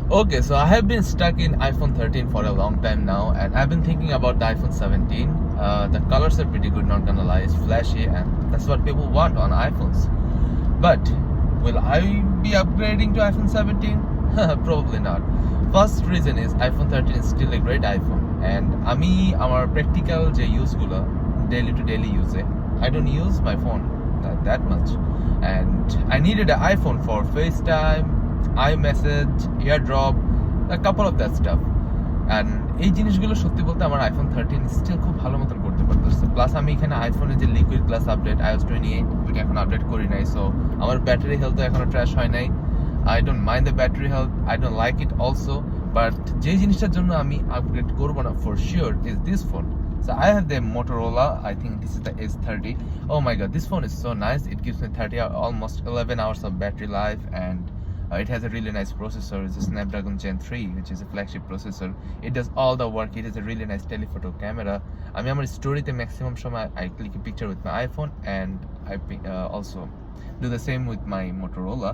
Okay, so I have been stuck in iPhone 13 for a long time now, and I've been thinking about the iPhone 17. The colors are pretty good, not gonna lie. It's flashy, and that's what people want on iPhones. But will I be upgrading to iPhone 17? Probably not. First reason is iPhone 13 is still a great iPhone, and আমি আমার practical যে ইউজগুলো daily to daily use I don't use my phone that much, and I needed an iPhone for FaceTime, iMessage, AirDrop, a couple of that stuff. And এই জিনিসগুলো সত্যি বলতে আমার iPhone 13 still খুব ভালো মতন করতে পারতেছে। প্লাস আমি এখানে আইফোনের যে লিকুইড গ্লাস আপডেট iOS 28 ওইটা এখন আপডেট করি নাই, সো আমার ব্যাটারি হেলথ এখনো ট্র্যাশ হয় নাই। I don't mind the battery health, I don't like it also, but যে জিনিসটার জন্য আমি আপগ্রেড করব না for sure is this phone. So I have the Motorola, I think this is the S30. Oh my god, this phone is so nice. It gives me almost 11 hours of battery life, and it has a really nice processor. It's a Snapdragon Gen 3, which is a flagship processor. It does all the work. It has a really nice telephoto camera. আমি আমার স্টোরিতে maximum সময় I click a picture with my iPhone, and I also do the same with my Motorola.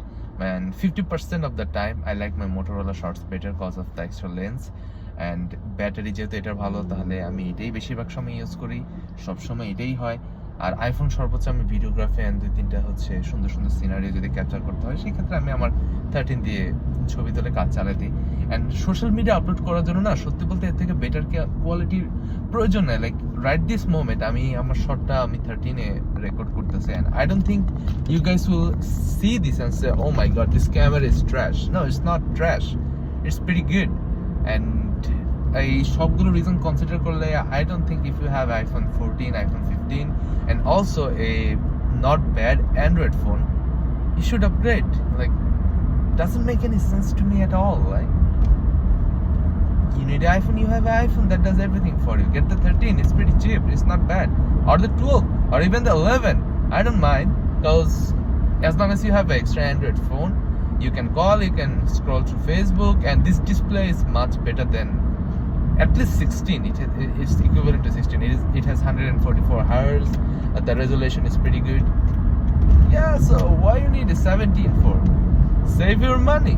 And 50% of the time I like my Motorola shots better because of the extra lens and battery যেহেতু এটার ভালো, তাহলে আমি এটাই বেশিরভাগ সময় use করি, সব সময় এটাই হয়। আর আইফোন সর্বোচ্চ আমি ভিডিওগ্রাফি অ্যান্ড 2-3টা হচ্ছে সুন্দর সুন্দর সিনারি যদি ক্যাপচার করতে হয়, সেক্ষেত্রে আমি আমার 13 দিয়ে ছবি তুলে কাজ চালাই দিই। অ্যান্ড সোশ্যাল মিডিয়া আপলোড করার জন্য না সত্যি বলতে এর থেকে বেটার কোয়ালিটির প্রয়োজন নেই। লাইক রাইট দিস মোমেন্ট আমি আমার শটটা আমি 13-এ রেকর্ড করতেছি, and I don't think you guys will see this and say oh my god this camera is trash. No, it's not trash, it's pretty good. And এই সবগুলো reason consider করলে I don't think if you have iPhone 14, iPhone 15 and also a not bad Android phone, you should upgrade. Like, doesn't make any sense to me at all. Like, you need an iPhone, you have an iPhone that does everything for you. Get the 13, it's pretty cheap, it's not bad. Or the 12, or even the 11, I don't mind, because as long as you have an extra Android phone, you can call, you can scroll through Facebook, and this display is much better than at least 16. It's equivalent to 16. It has 144 Hz. The resolution is pretty good. Yeah, so why you need a 17 for? Save your money.